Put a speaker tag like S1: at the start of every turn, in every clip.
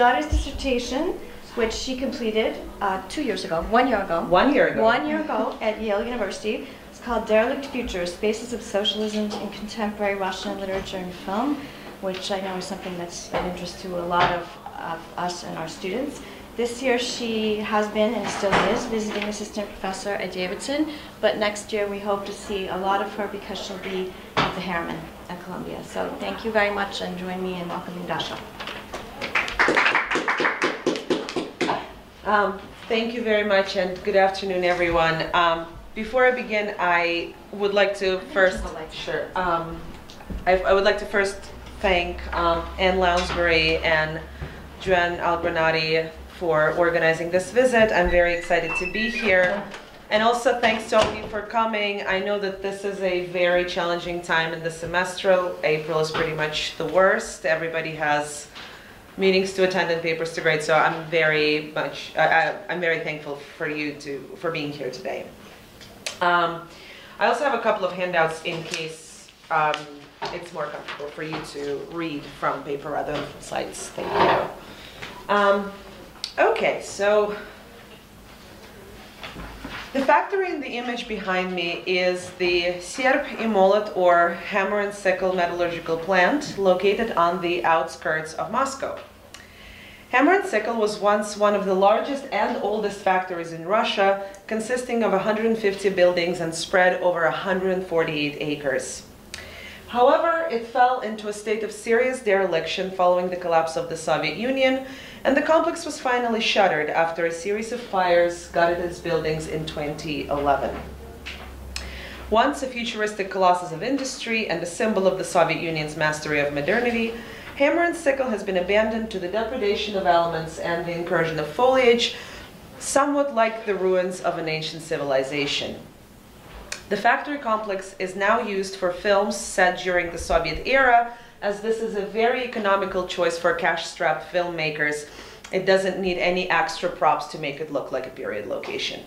S1: daughter's dissertation, which she completed 2 years ago, 1 year ago.
S2: 1 year ago.
S1: 1 year ago at Yale University. It's called Derelict Futures, Spaces of Socialism in Contemporary Russian Literature and Film, which I know is something that's of interest to a lot of us and our students. This year she has been, and still is, visiting assistant professor at Davidson, but next year we hope to see a lot of her because she'll be at the Harriman at Columbia. So thank you very much, and join me in welcoming Dasha.
S2: Thank you very much, and good afternoon, everyone. Before I begin, I would like to first, I would like to first thank Anne Lounsbury and Joanne Algranati for organizing this visit. I'm very excited to be here. And also thanks to all of you for coming. I know that this is a very challenging time in the semester. April is pretty much the worst. Everybody has meetings to attend and papers to grade, so I'm very thankful for you for being here today. I also have a couple of handouts in case it's more comfortable for you to read from paper rather than from slides. Thank you. Okay, so the factory in the image behind me is the Serb i Molot, or hammer and sickle metallurgical plant, located on the outskirts of Moscow. Hammer and sickle was once one of the largest and oldest factories in Russia, consisting of 150 buildings and spread over 148 acres. However, it fell into a state of serious dereliction following the collapse of the Soviet Union, and the complex was finally shuttered after a series of fires gutted its buildings in 2011. Once a futuristic colossus of industry and a symbol of the Soviet Union's mastery of modernity, hammer and sickle has been abandoned to the depredation of elements and the incursion of foliage, somewhat like the ruins of an ancient civilization. The factory complex is now used for films set during the Soviet era, as this is a very economical choice for cash-strapped filmmakers. It doesn't need any extra props to make it look like a period location.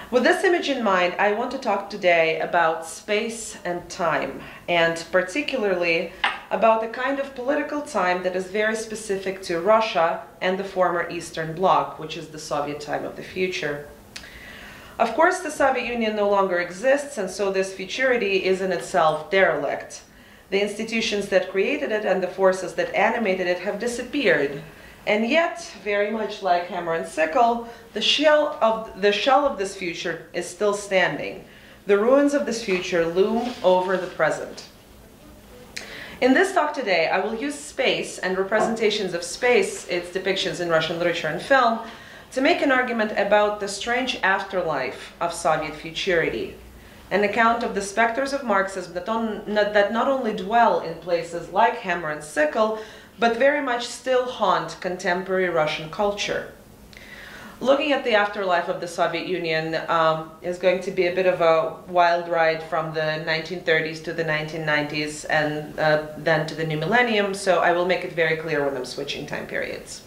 S2: With this image in mind, I want to talk today about space and time, and particularly about the kind of political time that is very specific to Russia and the former Eastern Bloc, which is the Soviet time of the future. Of course, the Soviet Union no longer exists, and so this futurity is in itself derelict. The institutions that created it and the forces that animated it have disappeared. And yet, very much like hammer and sickle, the shell of this future is still standing. The ruins of this future loom over the present. In this talk today, I will use space and representations of space, its depictions in Russian literature and film, to make an argument about the strange afterlife of Soviet futurity, an account of the specters of Marxism that not only dwell in places like hammer and sickle, but very much still haunt contemporary Russian culture. Looking at the afterlife of the Soviet Union is going to be a bit of a wild ride from the 1930s to the 1990s and then to the new millennium, so I will make it very clear when I'm switching time periods.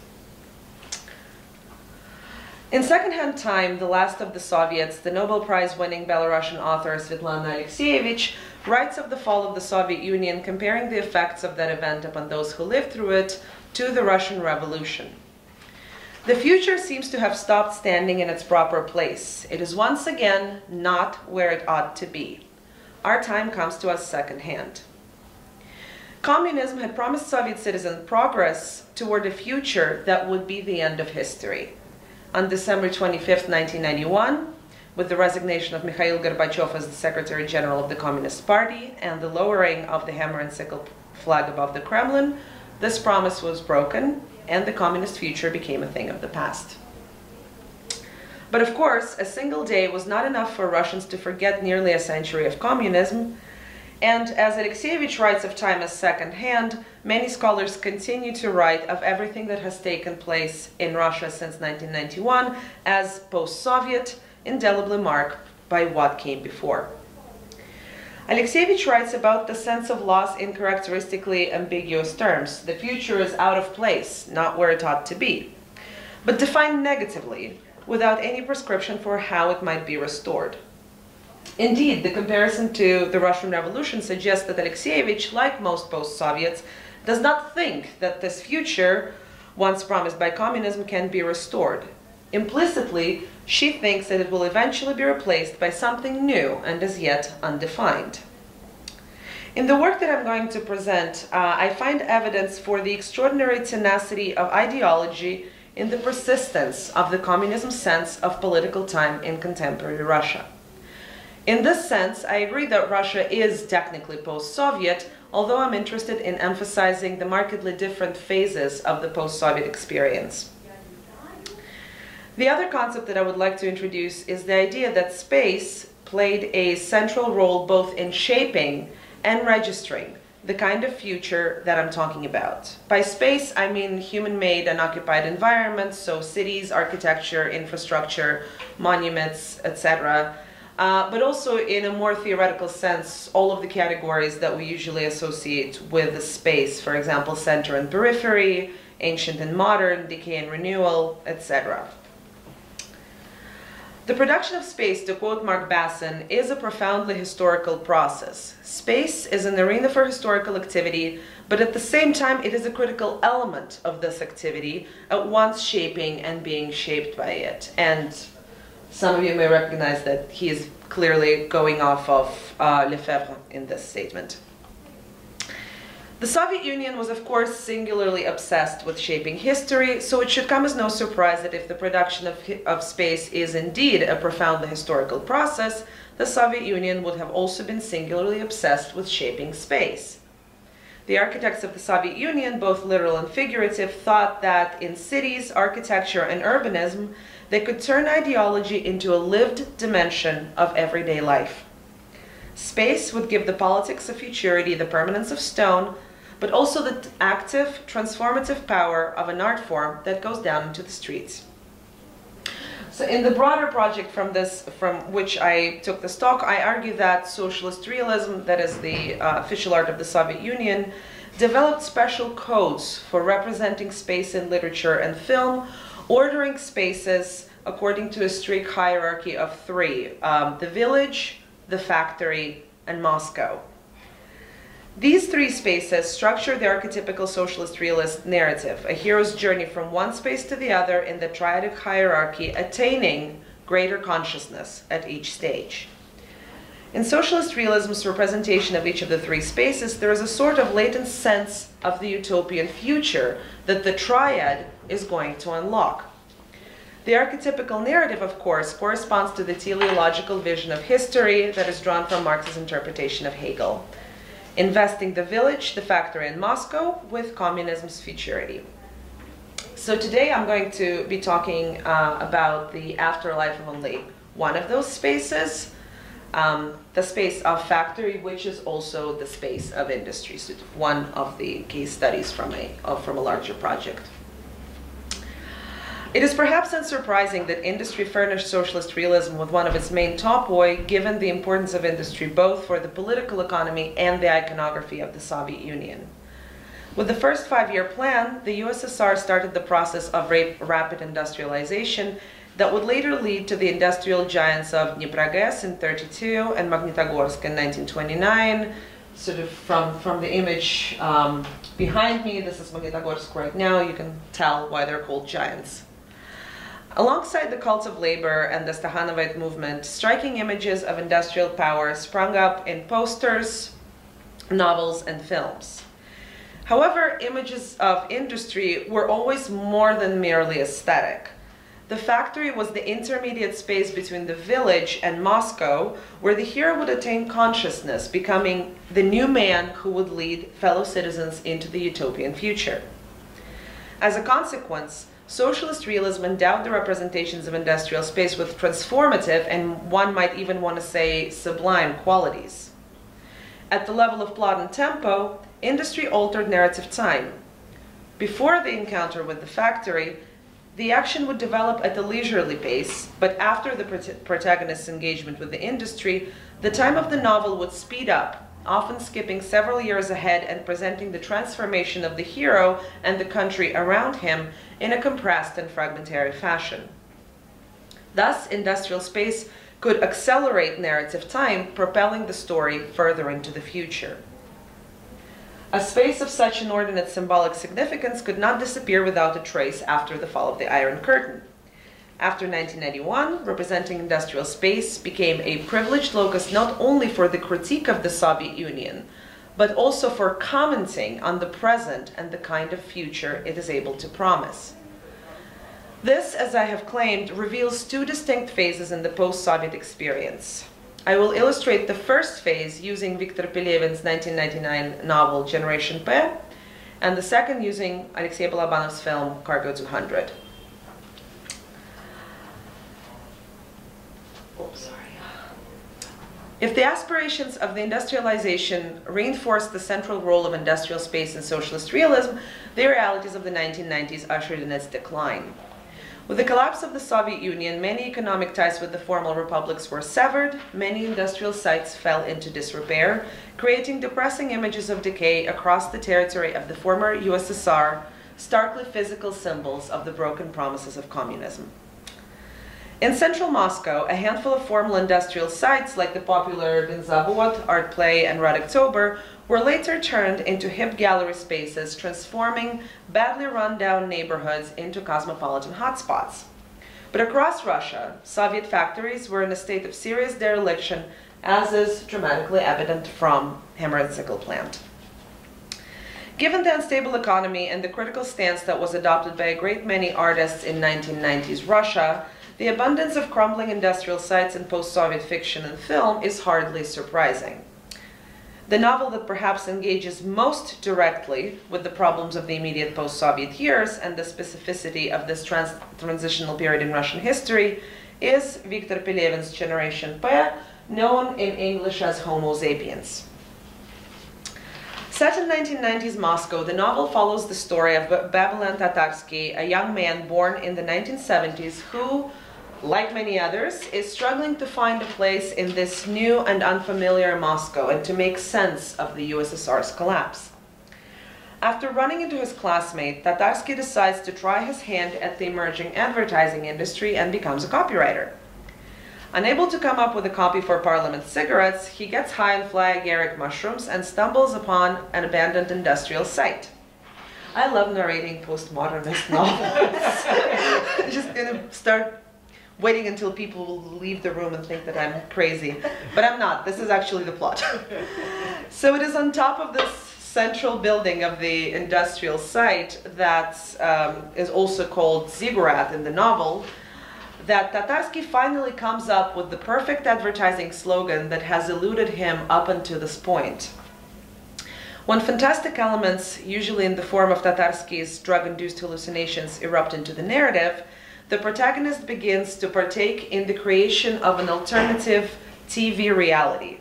S2: In secondhand time, The Last of the Soviets, the Nobel Prize-winning Belarusian author Svetlana Alexievich writes of the fall of the Soviet Union, comparing the effects of that event upon those who lived through it to the Russian Revolution. The future seems to have stopped standing in its proper place. It is once again not where it ought to be. Our time comes to us secondhand. Communism had promised Soviet citizens progress toward a future that would be the end of history. On December 25, 1991, with the resignation of Mikhail Gorbachev as the Secretary General of the Communist Party and the lowering of the hammer and sickle flag above the Kremlin, this promise was broken and the communist future became a thing of the past. But of course, a single day was not enough for Russians to forget nearly a century of communism, and as Alexievich writes of time as second-hand, many scholars continue to write of everything that has taken place in Russia since 1991 as post-Soviet, indelibly marked by what came before. Alexievich writes about the sense of loss in characteristically ambiguous terms. The future is out of place, not where it ought to be, but defined negatively, without any prescription for how it might be restored. Indeed, the comparison to the Russian Revolution suggests that Alexievich, like most post-Soviets, does not think that this future, once promised by communism, can be restored. Implicitly, she thinks that it will eventually be replaced by something new and as yet undefined. In the work that I'm going to present, I find evidence for the extraordinary tenacity of ideology in the persistence of the communism sense of political time in contemporary Russia. In this sense, I agree that Russia is technically post-Soviet, although I'm interested in emphasizing the markedly different phases of the post-Soviet experience. The other concept that I would like to introduce is the idea that space played a central role both in shaping and registering the kind of future that I'm talking about. By space, I mean human-made and occupied environments, so cities, architecture, infrastructure, monuments, etc. But also in a more theoretical sense, all of the categories that we usually associate with the space, for example, center and periphery, ancient and modern, decay and renewal, etc. The production of space, to quote Mark Basson, is a profoundly historical process. Space is an arena for historical activity, but at the same time it is a critical element of this activity, at once shaping and being shaped by it. And some of you may recognize that he is clearly going off of Lefebvre in this statement. The Soviet Union was, of course, singularly obsessed with shaping history, so it should come as no surprise that if the production of space is indeed a profoundly historical process, the Soviet Union would have also been singularly obsessed with shaping space. The architects of the Soviet Union, both literal and figurative, thought that in cities, architecture, and urbanism, they could turn ideology into a lived dimension of everyday life. Space would give the politics of futurity the permanence of stone, but also the active, transformative power of an art form that goes down into the streets. So in the broader project from which I took this talk, I argue that socialist realism, that is the official art of the Soviet Union, developed special codes for representing space in literature and film, ordering spaces according to a strict hierarchy of three: the village, the factory, and Moscow. These three spaces structure the archetypical socialist realist narrative, a hero's journey from one space to the other in the triadic hierarchy, attaining greater consciousness at each stage. In socialist realism's representation of each of the three spaces, there is a sort of latent sense of the utopian future that the triad is going to unlock. The archetypical narrative, of course, corresponds to the teleological vision of history that is drawn from Marx's interpretation of Hegel, investing the village, the factory, and Moscow with communism's futurity. So today I'm going to be talking about the afterlife of only one of those spaces, the space of factory, which is also the space of industry, so one of the case studies from a larger project. It is perhaps unsurprising that industry furnished socialist realism with one of its main topoi, given the importance of industry both for the political economy and the iconography of the Soviet Union. With the first five-year plan, the USSR started the process of rapid industrialization that would later lead to the industrial giants of Dniprogas in 1932 and Magnitogorsk in 1929. Sort of from the image behind me, this is Magnitogorsk right now, you can tell why they're called giants. Alongside the cult of labor and the Stakhanovite movement, striking images of industrial power sprung up in posters, novels, and films. However, images of industry were always more than merely aesthetic. The factory was the intermediate space between the village and Moscow, where the hero would attain consciousness, becoming the new man who would lead fellow citizens into the utopian future. As a consequence, socialist realism endowed the representations of industrial space with transformative, and one might even want to say sublime, qualities. At the level of plot and tempo, industry altered narrative time. Before the encounter with the factory, the action would develop at a leisurely pace, but after the protagonist's engagement with the industry, the time of the novel would speed up, often skipping several years ahead and presenting the transformation of the hero and the country around him in a compressed and fragmentary fashion. Thus, industrial space could accelerate narrative time, propelling the story further into the future. A space of such inordinate symbolic significance could not disappear without a trace after the fall of the Iron Curtain. After 1991, representing industrial space became a privileged locus not only for the critique of the Soviet Union, but also for commenting on the present and the kind of future it is able to promise. This, as I have claimed, reveals two distinct phases in the post-Soviet experience. I will illustrate the first phase using Viktor Pelevin's 1999 novel Generation P, and the second using Alexei Balabanov's film Cargo 200. If the aspirations of the industrialization reinforced the central role of industrial space in socialist realism, the realities of the 1990s ushered in its decline. With the collapse of the Soviet Union, many economic ties with the former republics were severed, many industrial sites fell into disrepair, creating depressing images of decay across the territory of the former USSR, starkly physical symbols of the broken promises of communism. In central Moscow, a handful of formal industrial sites like the popular Vinzavod, Art Play, and Red October were later turned into hip gallery spaces, transforming badly run-down neighborhoods into cosmopolitan hotspots. But across Russia, Soviet factories were in a state of serious dereliction, as is dramatically evident from Hammer and Sickle plant. Given the unstable economy and the critical stance that was adopted by a great many artists in 1990s Russia, the abundance of crumbling industrial sites in post-Soviet fiction and film is hardly surprising. The novel that perhaps engages most directly with the problems of the immediate post-Soviet years and the specificity of this transitional period in Russian history is Viktor Pelevin's Generation P, known in English as Homo sapiens. Set in 1990s Moscow, the novel follows the story of Babylon Tatarsky, a young man born in the 1970s who, like many others, is struggling to find a place in this new and unfamiliar Moscow and to make sense of the USSR's collapse. After running into his classmate, Tatarsky decides to try his hand at the emerging advertising industry and becomes a copywriter. Unable to come up with a copy for Parliament cigarettes, he gets high on fly agaric mushrooms and stumbles upon an abandoned industrial site. I love narrating postmodernist novels. Just gonna start waiting until people will leave the room and think that I'm crazy. But I'm not. This is actually the plot. So it is on top of this central building of the industrial site that is also called Ziggurat in the novel, that Tatarsky finally comes up with the perfect advertising slogan that has eluded him up until this point. When fantastic elements, usually in the form of Tatarsky's drug-induced hallucinations, erupt into the narrative, the protagonist begins to partake in the creation of an alternative TV reality.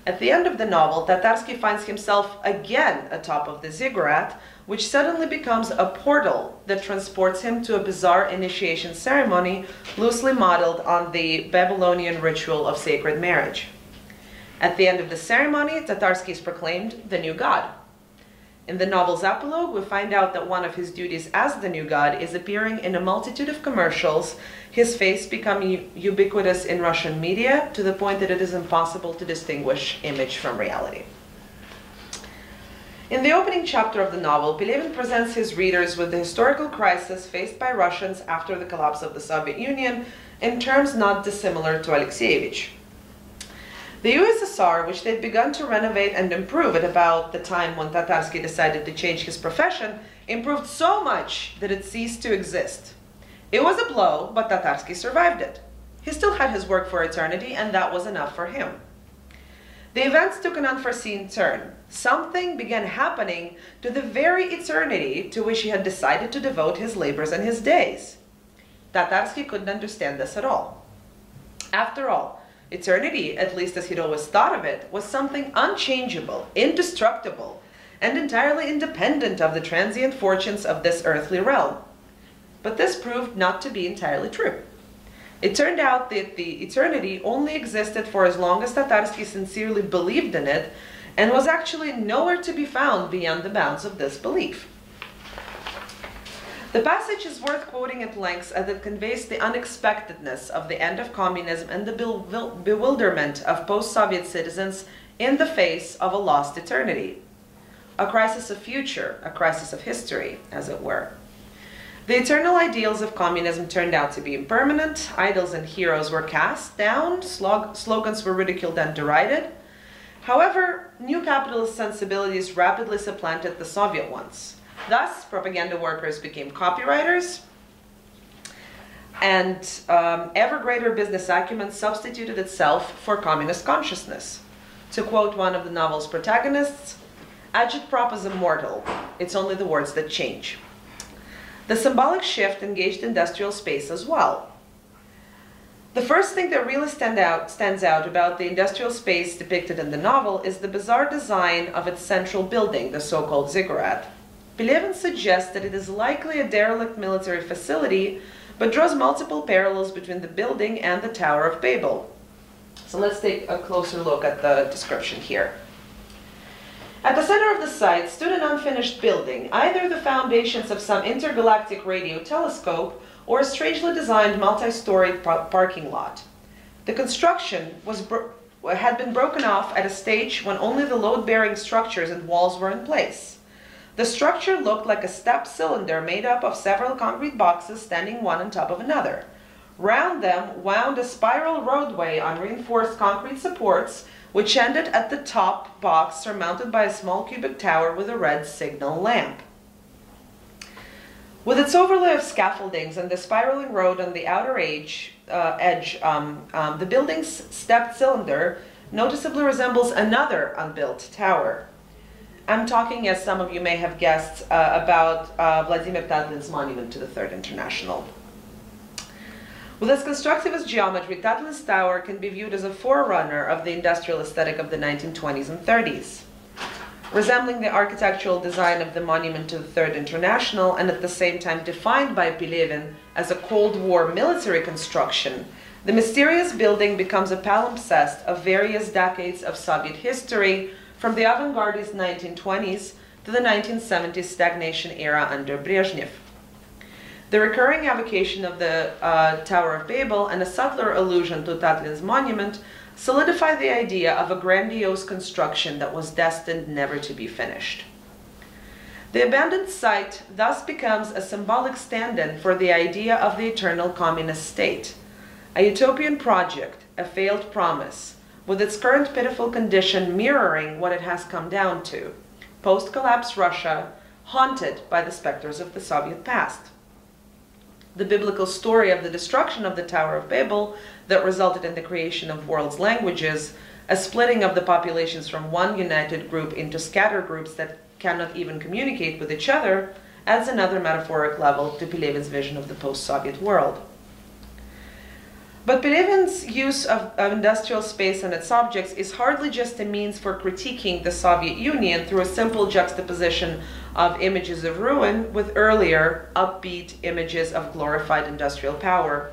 S2: At the end of the novel, Tatarsky finds himself again atop of the ziggurat, which suddenly becomes a portal that transports him to a bizarre initiation ceremony loosely modeled on the Babylonian ritual of sacred marriage. At the end of the ceremony, Tatarsky is proclaimed the new god. In the novel's epilogue, we find out that one of his duties as the new god is appearing in a multitude of commercials, his face becoming ubiquitous in Russian media to the point that it is impossible to distinguish image from reality. In the opening chapter of the novel, Pelevin presents his readers with the historical crisis faced by Russians after the collapse of the Soviet Union in terms not dissimilar to Alexeyevich. The USSR, which they'd begun to renovate and improve at about the time when Tatarsky decided to change his profession, improved so much that it ceased to exist. It was a blow, but Tatarsky survived it. He still had his work for eternity, and that was enough for him. The events took an unforeseen turn. Something began happening to the very eternity to which he had decided to devote his labors and his days. Tatarsky couldn't understand this at all. After all, eternity, at least as he'd always thought of it, was something unchangeable, indestructible, and entirely independent of the transient fortunes of this earthly realm. But this proved not to be entirely true. It turned out that the eternity only existed for as long as Tatarsky sincerely believed in it, and was actually nowhere to be found beyond the bounds of this belief. The passage is worth quoting at length as it conveys the unexpectedness of the end of communism and the bewilderment of post-Soviet citizens in the face of a lost eternity. a crisis of future, a crisis of history, as it were. The eternal ideals of communism turned out to be impermanent, idols and heroes were cast down, slogans were ridiculed and derided. However, new capitalist sensibilities rapidly supplanted the Soviet ones. Thus, propaganda workers became copywriters, and ever greater business acumen substituted itself for communist consciousness. To quote one of the novel's protagonists, "Agitprop is immortal, it's only the words that change." The symbolic shift engaged industrial space as well. The first thing that really stands out about the industrial space depicted in the novel is the bizarre design of its central building, the so-called ziggurat. Pelevin suggests that it is likely a derelict military facility, but draws multiple parallels between the building and the Tower of Babel. So let's take a closer look at the description here. At the center of the site stood an unfinished building, either the foundations of some intergalactic radio telescope or a strangely designed multi-storied parking lot. The construction had been broken off at a stage when only the load-bearing structures and walls were in place. The structure looked like a stepped cylinder made up of several concrete boxes standing one on top of another. Round them wound a spiral roadway on reinforced concrete supports, which ended at the top box surmounted by a small cubic tower with a red signal lamp. With its overlay of scaffoldings and the spiraling road on the outer edge, the building's stepped cylinder noticeably resembles another unbuilt tower. I'm talking, as some of you may have guessed, about Vladimir Putin's monument to the Third International. With its constructivist geometry, Tatlin's tower can be viewed as a forerunner of the industrial aesthetic of the 1920s and 30s. Resembling the architectural design of the monument to the Third International, and at the same time defined by Pelevin as a Cold War military construction, the mysterious building becomes a palimpsest of various decades of Soviet history, from the avant-gardist 1920s to the 1970s stagnation era under Brezhnev. The recurring evocation of the Tower of Babel and a subtler allusion to Tatlin's monument solidify the idea of a grandiose construction that was destined never to be finished. The abandoned site thus becomes a symbolic stand-in for the idea of the eternal communist state, a utopian project, a failed promise, with its current pitiful condition mirroring what it has come down to, post-collapse Russia, haunted by the specters of the Soviet past. The biblical story of the destruction of the Tower of Babel that resulted in the creation of world's languages, a splitting of the populations from one united group into scattered groups that cannot even communicate with each other, adds another metaphoric level to Pelevin's vision of the post-Soviet world. But Pelevin's use of industrial space and its objects is hardly just a means for critiquing the Soviet Union through a simple juxtaposition of images of ruin with earlier, upbeat images of glorified industrial power.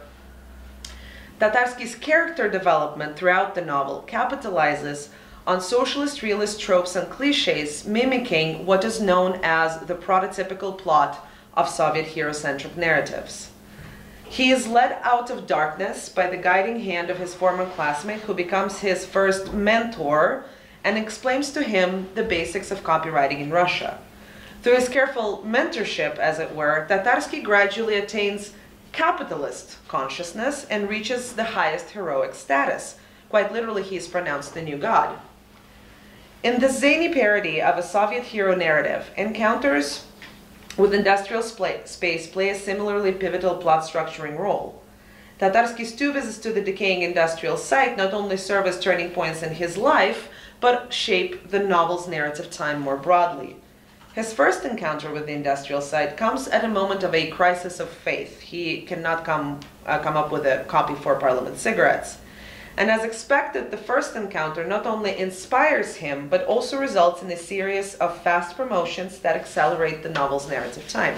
S2: Tatarsky's character development throughout the novel capitalizes on socialist realist tropes and cliches, mimicking what is known as the prototypical plot of Soviet hero-centric narratives. He is led out of darkness by the guiding hand of his former classmate, who becomes his first mentor and explains to him the basics of copywriting in Russia. Through his careful mentorship, as it were, Tatarsky gradually attains capitalist consciousness and reaches the highest heroic status. Quite literally, he is pronounced the new god. In the zany parody of a Soviet hero narrative, encounters with industrial space play a similarly pivotal plot structuring role. Tatarsky's two visits to the decaying industrial site not only serve as turning points in his life, but shape the novel's narrative time more broadly. His first encounter with the industrial site comes at a moment of a crisis of faith. He cannot come up with a copy for Parliament cigarettes. And as expected, the first encounter not only inspires him, but also results in a series of fast promotions that accelerate the novel's narrative time.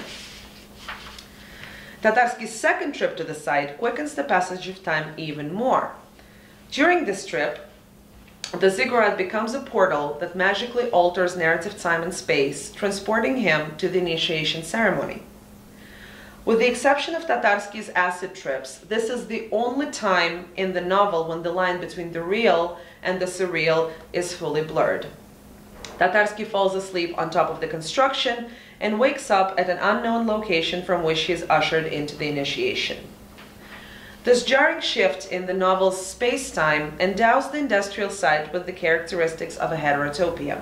S2: Tatarsky's second trip to the site quickens the passage of time even more. During this trip, the ziggurat becomes a portal that magically alters narrative time and space, transporting him to the initiation ceremony. With the exception of Tatarsky's acid trips, this is the only time in the novel when the line between the real and the surreal is fully blurred. Tatarsky falls asleep on top of the construction and wakes up at an unknown location from which he is ushered into the initiation. This jarring shift in the novel's space-time endows the industrial site with the characteristics of a heterotopia.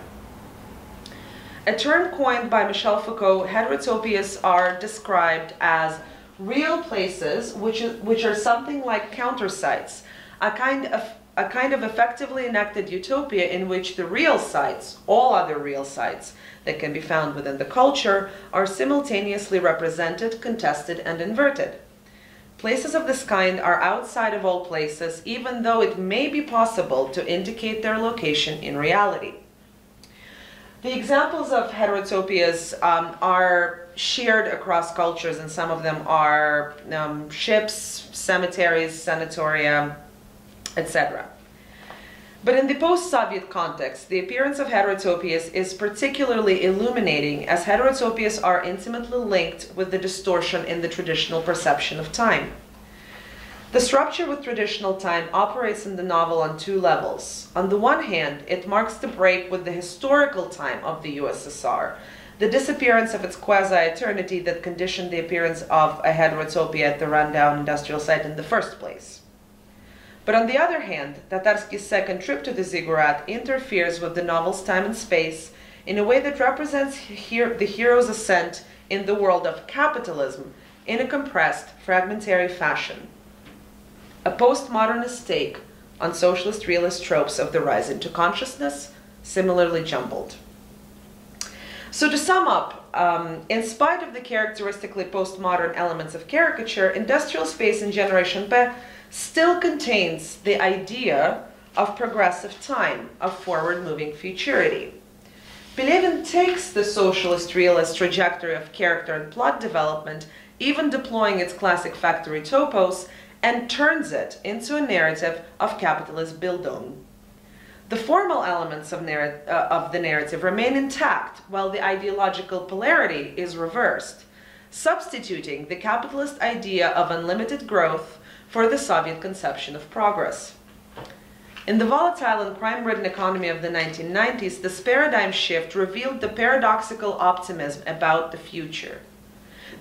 S2: A term coined by Michel Foucault, heterotopias are described as real places which are something like countersites, a kind of effectively enacted utopia in which the real sites, all other real sites that can be found within the culture, are simultaneously represented, contested, and inverted. Places of this kind are outside of all places, even though it may be possible to indicate their location in reality. The examples of heterotopias are shared across cultures, and some of them are ships, cemeteries, sanatoria, etc. But in the post-Soviet context, the appearance of heterotopias is particularly illuminating, as heterotopias are intimately linked with the distortion in the traditional perception of time. This rupture with traditional time operates in the novel on two levels. On the one hand, it marks the break with the historical time of the USSR, the disappearance of its quasi-eternity that conditioned the appearance of a heterotopia at the rundown industrial site in the first place. But on the other hand, Tatarsky's second trip to the ziggurat interferes with the novel's time and space in a way that represents the hero's ascent in the world of capitalism in a compressed, fragmentary fashion. A postmodernist take on socialist realist tropes of the rise into consciousness, similarly jumbled. So to sum up, in spite of the characteristically postmodern elements of caricature, Industrial Space in Generation P still contains the idea of progressive time, of forward-moving futurity. Pelevin takes the socialist realist trajectory of character and plot development, even deploying its classic factory topos, and turns it into a narrative of capitalist Bildung. The formal elements of the narrative remain intact, while the ideological polarity is reversed, substituting the capitalist idea of unlimited growth for the Soviet conception of progress. In the volatile and crime-ridden economy of the 1990s, this paradigm shift revealed the paradoxical optimism about the future.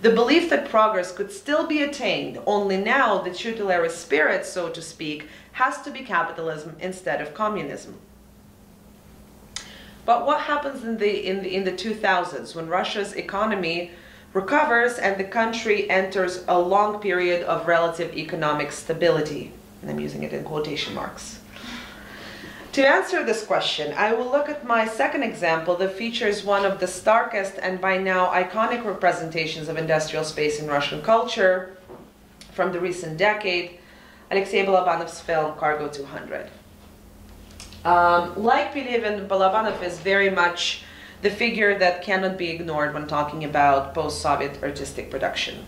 S2: The belief that progress could still be attained, only now the tutelary spirit, so to speak, has to be capitalism instead of communism. But what happens in the 2000s when Russia's economy recovers and the country enters a long period of relative economic stability? And I'm using it in quotation marks. To answer this question, I will look at my second example that features one of the starkest and by now iconic representations of industrial space in Russian culture from the recent decade, Alexei Balabanov's film Cargo 200. Like Pelevin, Balabanov is very much the figure that cannot be ignored when talking about post-Soviet artistic production.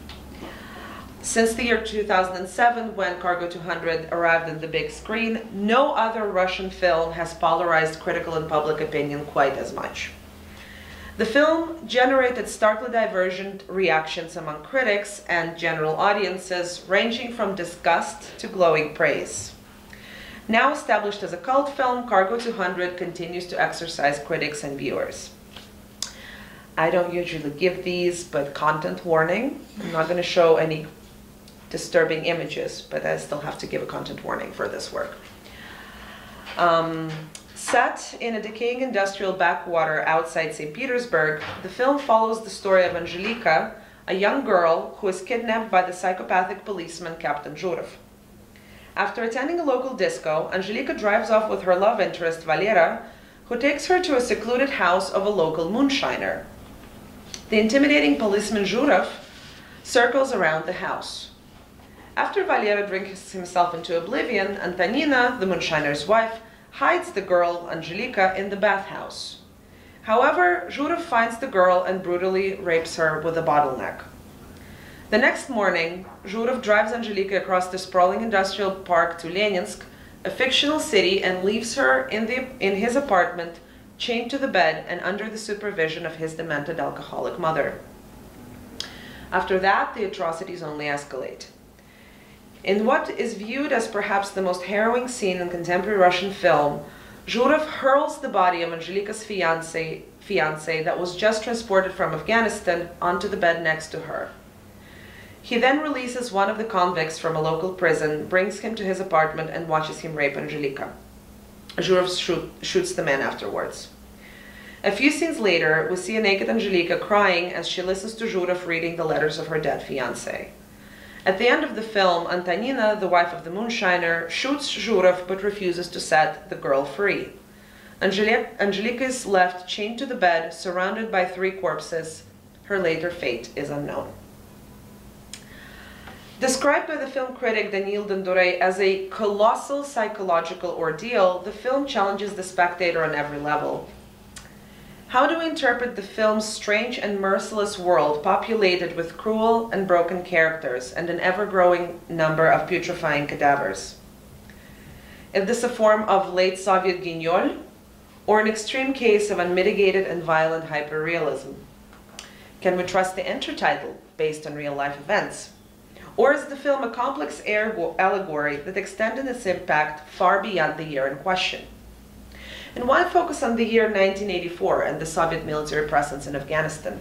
S2: Since the year 2007, when Cargo 200 arrived on the big screen, no other Russian film has polarized critical and public opinion quite as much. The film generated starkly divergent reactions among critics and general audiences, ranging from disgust to glowing praise. Now established as a cult film, Cargo 200 continues to exercise critics and viewers. I don't usually give these, but content warning. I'm not going to show any disturbing images, but I still have to give a content warning for this work. Set in a decaying industrial backwater outside St. Petersburg, the film follows the story of Angelika, a young girl who is kidnapped by the psychopathic policeman Captain Zhurov. After attending a local disco, Angelika drives off with her love interest Valera, who takes her to a secluded house of a local moonshiner. The intimidating policeman Zhurov circles around the house. After Valera drinks himself into oblivion, Antonina, the moonshiner's wife, hides the girl, Angelika, in the bathhouse. However, Zhurov finds the girl and brutally rapes her with a bottleneck. The next morning, Zhurov drives Angelika across the sprawling industrial park to Leninsk, a fictional city, and leaves her in his apartment, chained to the bed and under the supervision of his demented alcoholic mother. After that, the atrocities only escalate. In what is viewed as perhaps the most harrowing scene in contemporary Russian film, Zhurov hurls the body of Angelika's fiancé that was just transported from Afghanistan onto the bed next to her. He then releases one of the convicts from a local prison, brings him to his apartment, and watches him rape Angelika. Zhurov shoots the man afterwards. A few scenes later, we see a naked Angelika crying as she listens to Zhurov reading the letters of her dead fiancé. At the end of the film, Antonina, the wife of the moonshiner, shoots Zhurov but refuses to set the girl free. Angelika is left chained to the bed, surrounded by 3 corpses. Her later fate is unknown. Described by the film critic Daniil Denduray as a colossal psychological ordeal, the film challenges the spectator on every level. How do we interpret the film's strange and merciless world populated with cruel and broken characters and an ever-growing number of putrefying cadavers? Is this a form of late Soviet guignol, or an extreme case of unmitigated and violent hyperrealism? Can we trust the intertitle based on real-life events? Or is the film a complex allegory that extended its impact far beyond the year in question? And why focus on the year 1984 and the Soviet military presence in Afghanistan?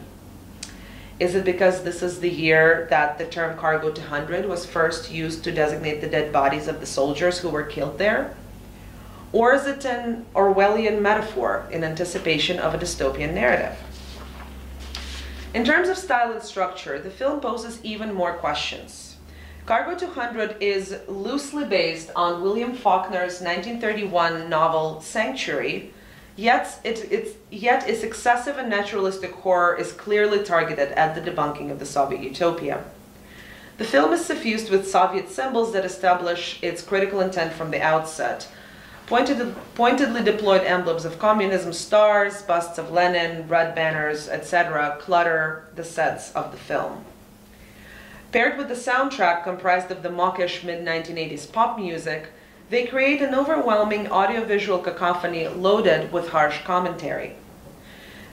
S2: Is it because this is the year that the term cargo 200 was first used to designate the dead bodies of the soldiers who were killed there? Or is it an Orwellian metaphor in anticipation of a dystopian narrative? In terms of style and structure, the film poses even more questions. Cargo 200 is loosely based on William Faulkner's 1931 novel Sanctuary, yet its excessive and naturalistic horror is clearly targeted at the debunking of the Soviet utopia. The film is suffused with Soviet symbols that establish its critical intent from the outset. Pointedly deployed emblems of communism, stars, busts of Lenin, red banners, etc. clutter the sets of the film. Paired with the soundtrack comprised of the mawkish mid-1980s pop music, they create an overwhelming audiovisual cacophony loaded with harsh commentary.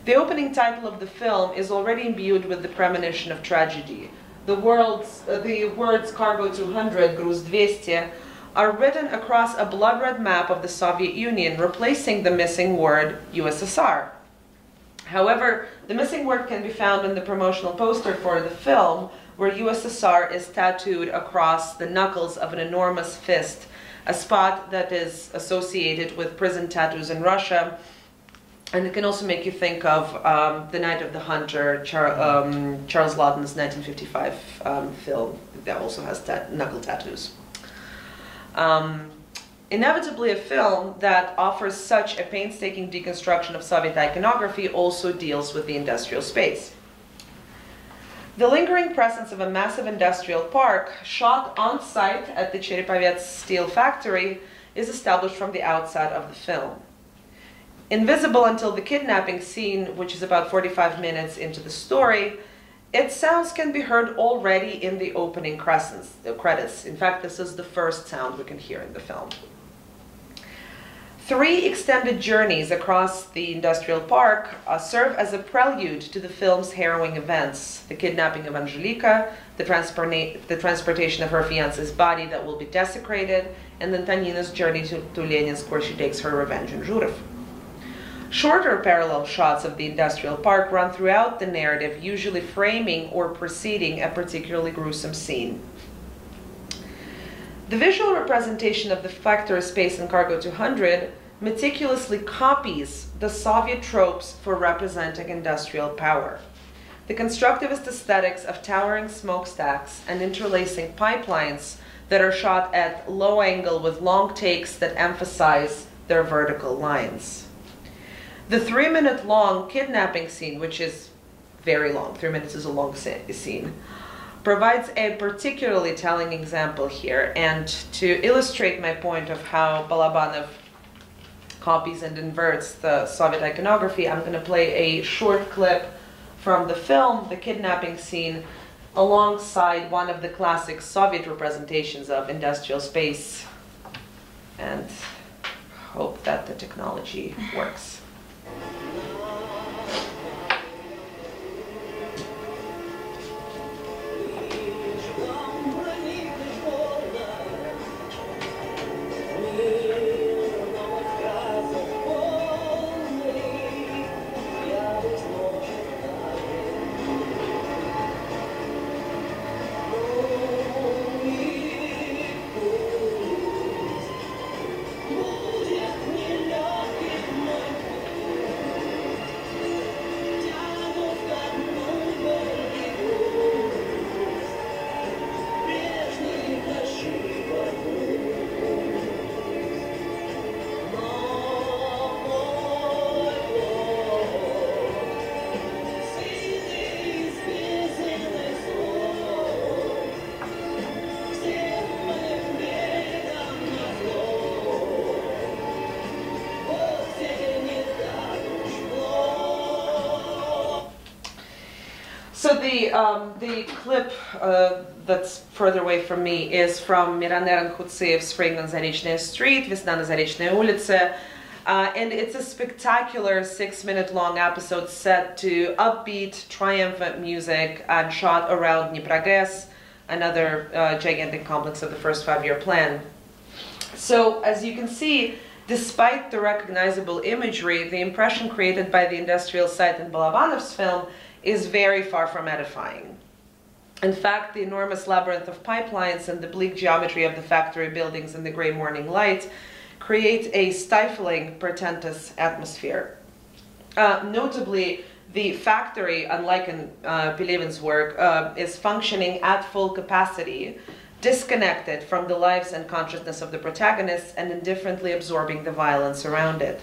S2: The opening title of the film is already imbued with the premonition of tragedy. The words Cargo 200, Gruz 200, are written across a blood-red map of the Soviet Union, replacing the missing word USSR. However, the missing word can be found in the promotional poster for the film, where USSR is tattooed across the knuckles of an enormous fist, a spot that is associated with prison tattoos in Russia. And it can also make you think of The Night of the Hunter, Charles Laughton's 1955 film that also has knuckle tattoos. Inevitably, a film that offers such a painstaking deconstruction of Soviet iconography also deals with the industrial space. The lingering presence of a massive industrial park, shot on site at the Cherepavets steel factory, is established from the outset of the film. Invisible until the kidnapping scene, which is about 45 minutes into the story, its sounds can be heard already in the opening credits. In fact, this is the first sound we can hear in the film. 3 extended journeys across the industrial park serve as a prelude to the film's harrowing events: the kidnapping of Angelika, the transportation of her fiancé's body that will be desecrated, and then Antonina's journey to Leninsk, where she takes her revenge on Zhurov. Shorter parallel shots of the industrial park run throughout the narrative, usually framing or preceding a particularly gruesome scene. The visual representation of the factory space in Cargo 200 meticulously copies the Soviet tropes for representing industrial power. The constructivist aesthetics of towering smokestacks and interlacing pipelines that are shot at low angle with long takes that emphasize their vertical lines. The 3-minute long kidnapping scene, which is very long, 3 minutes is a long scene, provides a particularly telling example here. And to illustrate my point of how Balabanov copies and inverts the Soviet iconography, I'm going to play a short clip from the film, the kidnapping scene, alongside one of the classic Soviet representations of industrial space, and hope that the technology works. So the clip that's further away from me is from Miraner Khutseev's Spring on Zarechная Street, Весна на Заречной улице, and it's a spectacular 6-minute long episode set to upbeat, triumphant music and shot around Dniprogess, another gigantic complex of the first 5-year plan. So, as you can see, despite the recognizable imagery, the impression created by the industrial site in Balabanov's film is very far from edifying. In fact, the enormous labyrinth of pipelines and the bleak geometry of the factory buildings in the gray morning light create a stifling, portentous atmosphere. Notably, the factory, unlike in Pelevin's work, is functioning at full capacity, disconnected from the lives and consciousness of the protagonists and indifferently absorbing the violence around it.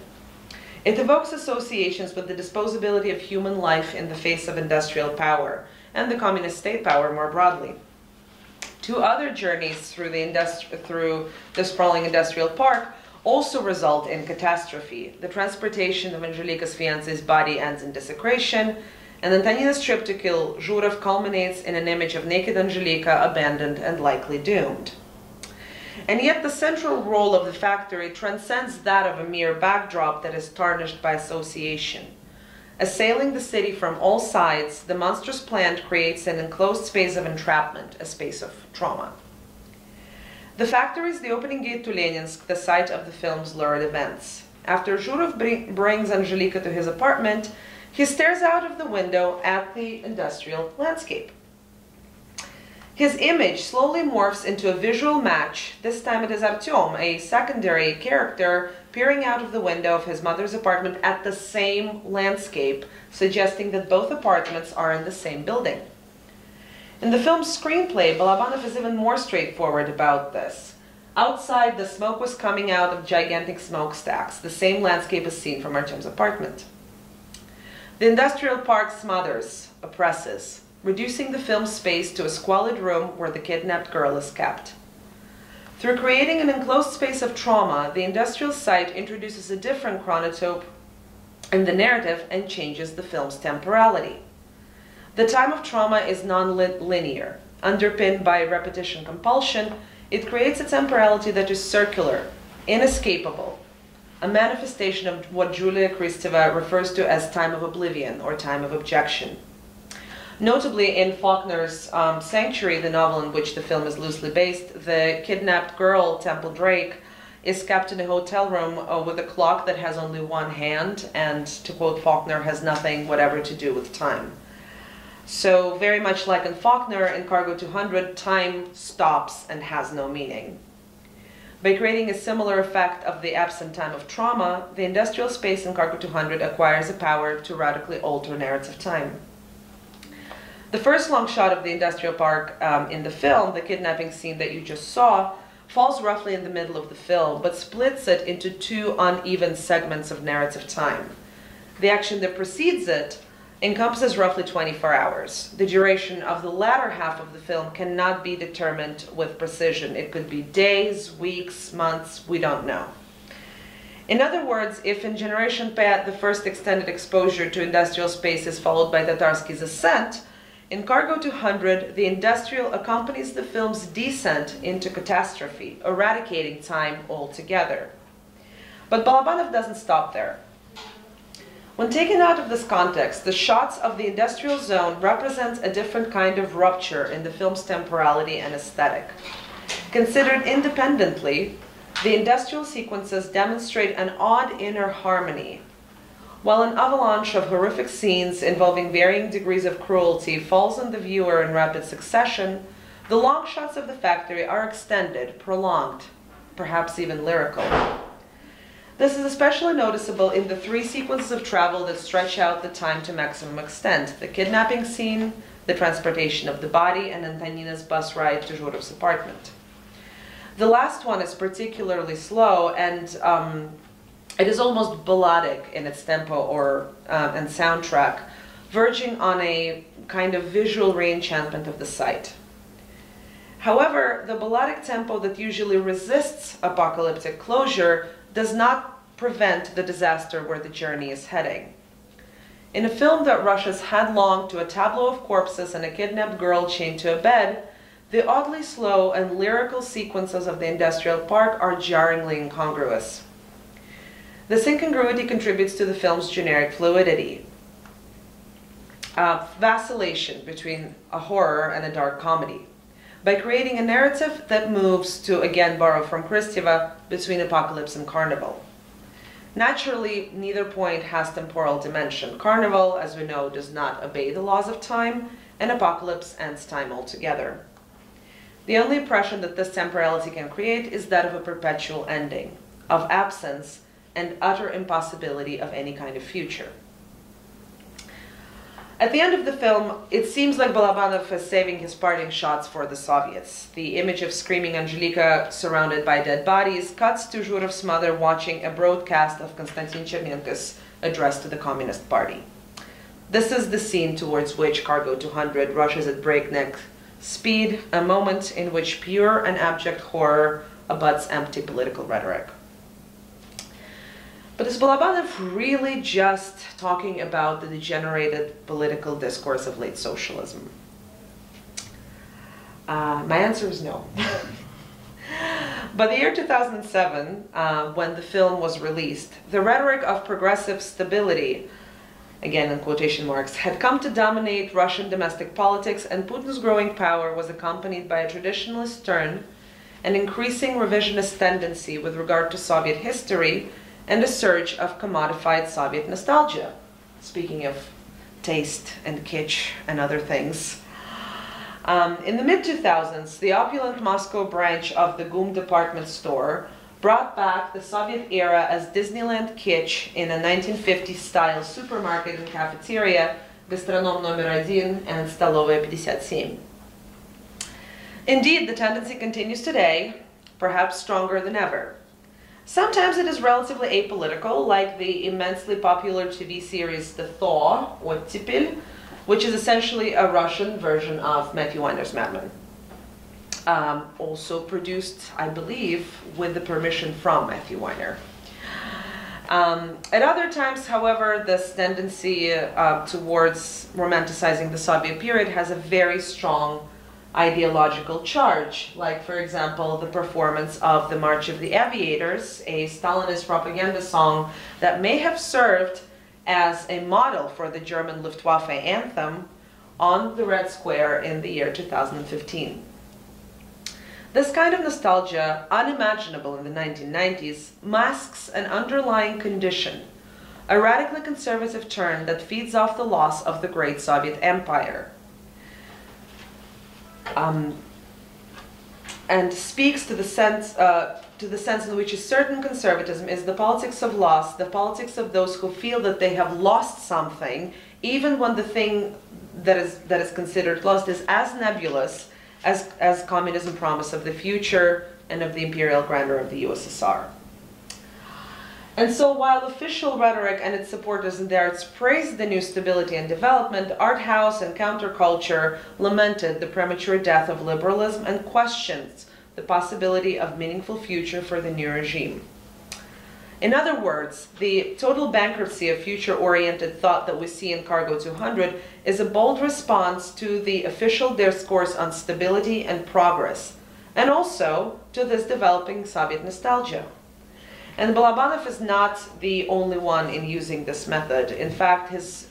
S2: It evokes associations with the disposability of human life in the face of industrial power and the communist state power more broadly. 2 other journeys through the sprawling industrial park also result in catastrophe. The transportation of Angelika's fiancé's body ends in desecration, and Antonina's trip to kill Zhurov culminates in an image of naked Angelika, abandoned and likely doomed. And yet the central role of the factory transcends that of a mere backdrop that is tarnished by association. Assailing the city from all sides, the monstrous plant creates an enclosed space of entrapment, a space of trauma. The factory is the opening gate to Leninsk, the site of the film's lurid events. After Zhurov brings Angelika to his apartment, he stares out of the window at the industrial landscape. His image slowly morphs into a visual match. This time it is Artyom, a secondary character, peering out of the window of his mother's apartment at the same landscape, suggesting that both apartments are in the same building. In the film's screenplay, Balabanov is even more straightforward about this. Outside, the smoke was coming out of gigantic smokestacks. The same landscape is seen from Artyom's apartment. The industrial park smothers, oppresses, reducing the film's space to a squalid room where the kidnapped girl is kept. Through creating an enclosed space of trauma, the industrial site introduces a different chronotype in the narrative and changes the film's temporality. The time of trauma is non-linear. Underpinned by repetition compulsion, it creates a temporality that is circular, inescapable, a manifestation of what Julia Kristeva refers to as time of oblivion or time of objection. Notably, in Faulkner's Sanctuary, the novel in which the film is loosely based, the kidnapped girl, Temple Drake, is kept in a hotel room with a clock that has only one hand and, to quote Faulkner, has nothing whatever to do with time. So, very much like in Faulkner, in Cargo 200, time stops and has no meaning. By creating a similar effect of the absent time of trauma, the industrial space in Cargo 200 acquires a power to radically alter narrative time. The first long shot of the industrial park in the film, the kidnapping scene that you just saw, falls roughly in the middle of the film, but splits it into 2 uneven segments of narrative time. The action that precedes it encompasses roughly 24 hours. The duration of the latter half of the film cannot be determined with precision. It could be days, weeks, months, we don't know. In other words, if in Generation P the first extended exposure to industrial space is followed by Tatarsky's ascent, in Cargo 200, the industrial accompanies the film's descent into catastrophe, eradicating time altogether. But Balabanov doesn't stop there. When taken out of this context, the shots of the industrial zone represent a different kind of rupture in the film's temporality and aesthetic. Considered independently, the industrial sequences demonstrate an odd inner harmony. While an avalanche of horrific scenes involving varying degrees of cruelty falls on the viewer in rapid succession, the long shots of the factory are extended, prolonged, perhaps even lyrical. This is especially noticeable in the 3 sequences of travel that stretch out the time to maximum extent: the kidnapping scene, the transportation of the body, and Antonina's bus ride to Zhurov's apartment. The last one is particularly slow, and it is almost balladic in its tempo and soundtrack, verging on a kind of visual re-enchantment of the site. However, the balladic tempo that usually resists apocalyptic closure does not prevent the disaster where the journey is heading. in a film that rushes headlong to a tableau of corpses and a kidnapped girl chained to a bed, the oddly slow and lyrical sequences of the industrial park are jarringly incongruous. This incongruity contributes to the film's generic fluidity, vacillation between a horror and a dark comedy, by creating a narrative that moves, to again borrow from Kristeva, between apocalypse and carnival. Naturally, neither point has temporal dimension. Carnival, as we know, does not obey the laws of time, and apocalypse ends time altogether. The only impression that this temporality can create is that of a perpetual ending, of absence, and utter impossibility of any kind of future. At the end of the film, it seems like Balabanov is saving his parting shots for the Soviets. The image of screaming Angelika surrounded by dead bodies cuts to Zhurov's mother watching a broadcast of Konstantin Chernenko's address to the Communist Party. This is the scene towards which Cargo 200 rushes at breakneck speed, a moment in which pure and abject horror abuts empty political rhetoric. But is Balabanov really just talking about the degenerated political discourse of late socialism? My answer is no. By the year 2007, when the film was released, the rhetoric of progressive stability, again in quotation marks, had come to dominate Russian domestic politics, and Putin's growing power was accompanied by a traditionalist turn, an increasing revisionist tendency with regard to Soviet history, and a surge of commodified Soviet nostalgia. Speaking of taste and kitsch and other things. In the mid-2000s, the opulent Moscow branch of the GUM department store brought back the Soviet era as Disneyland kitsch in a 1950s-style supermarket and cafeteria, Gastronom номер 1 and Stalovoye 57. Indeed, the tendency continues today, perhaps stronger than ever. Sometimes it is relatively apolitical, like the immensely popular TV series The Thaw, or Ottepel, which is essentially a Russian version of Matthew Weiner's Mad Men. Also produced, I believe, with the permission from Matthew Weiner. At other times, however, this tendency towards romanticizing the Soviet period has a very strong ideological charge, like, for example, the performance of the March of the Aviators, a Stalinist propaganda song that may have served as a model for the German Luftwaffe anthem on the Red Square in the year 2015. This kind of nostalgia, unimaginable in the 1990s, masks an underlying condition, a radically conservative turn that feeds off the loss of the great Soviet Empire. And speaks to the sense in which a certain conservatism is the politics of loss, the politics of those who feel that they have lost something, even when the thing that is considered lost is as nebulous as communism promise of the future and of the imperial grandeur of the USSR. And so while official rhetoric and its supporters in the arts praised the new stability and development, art house and counterculture lamented the premature death of liberalism and questioned the possibility of meaningful future for the new regime. In other words, the total bankruptcy of future-oriented thought that we see in Cargo 200 is a bold response to the official discourse on stability and progress, and also to this developing Soviet nostalgia. And Balabanov is not the only one in using this method. In fact, his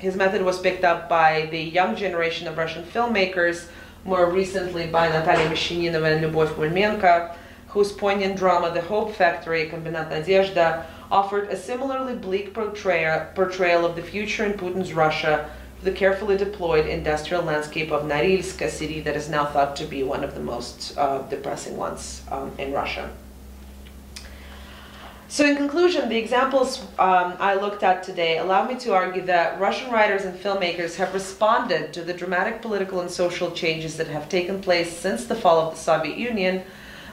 S2: method was picked up by the young generation of Russian filmmakers, more recently by Natalia Mishininova and Lyubov Kulmenko, whose poignant drama The Hope Factory, Kombinat Nadezhda, offered a similarly bleak portrayal of the future in Putin's Russia, the carefully deployed industrial landscape of Norilsk, a city that is now thought to be one of the most depressing ones in Russia. So in conclusion, the examples I looked at today allow me to argue that Russian writers and filmmakers have responded to the dramatic political and social changes that have taken place since the fall of the Soviet Union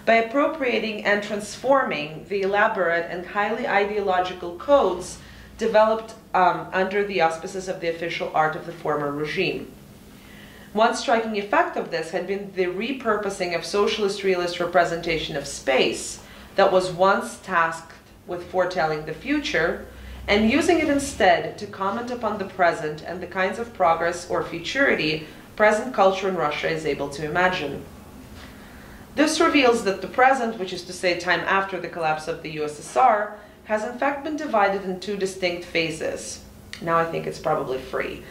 S2: by appropriating and transforming the elaborate and highly ideological codes developed under the auspices of the official art of the former regime. One striking effect of this had been the repurposing of socialist realist representation of space that was once tasked with foretelling the future, and using it instead to comment upon the present and the kinds of progress or futurity present culture in Russia is able to imagine. This reveals that the present, which is to say time after the collapse of the USSR, has in fact been divided in two distinct phases. Now I think it's probably three.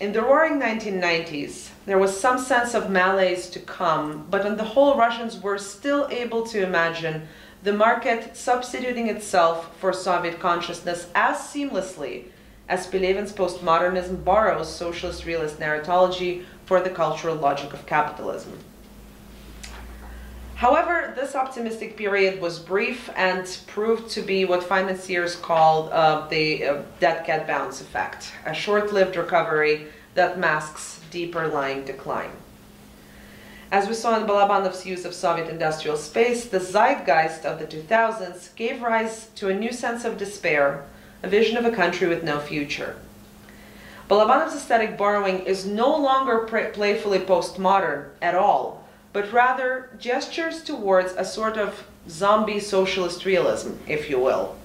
S2: In the roaring 1990s, there was some sense of malaise to come, but on the whole, Russians were still able to imagine the market substituting itself for Soviet consciousness as seamlessly as Pelevin's postmodernism borrows socialist realist narratology for the cultural logic of capitalism. However, this optimistic period was brief and proved to be what financiers call the dead cat bounce effect, a short-lived recovery that masks deeper lying decline. As we saw in Balabanov's use of Soviet industrial space, the zeitgeist of the 2000s gave rise to a new sense of despair, a vision of a country with no future. Balabanov's aesthetic borrowing is no longer playfully postmodern at all, but rather gestures towards a sort of zombie socialist realism, if you will.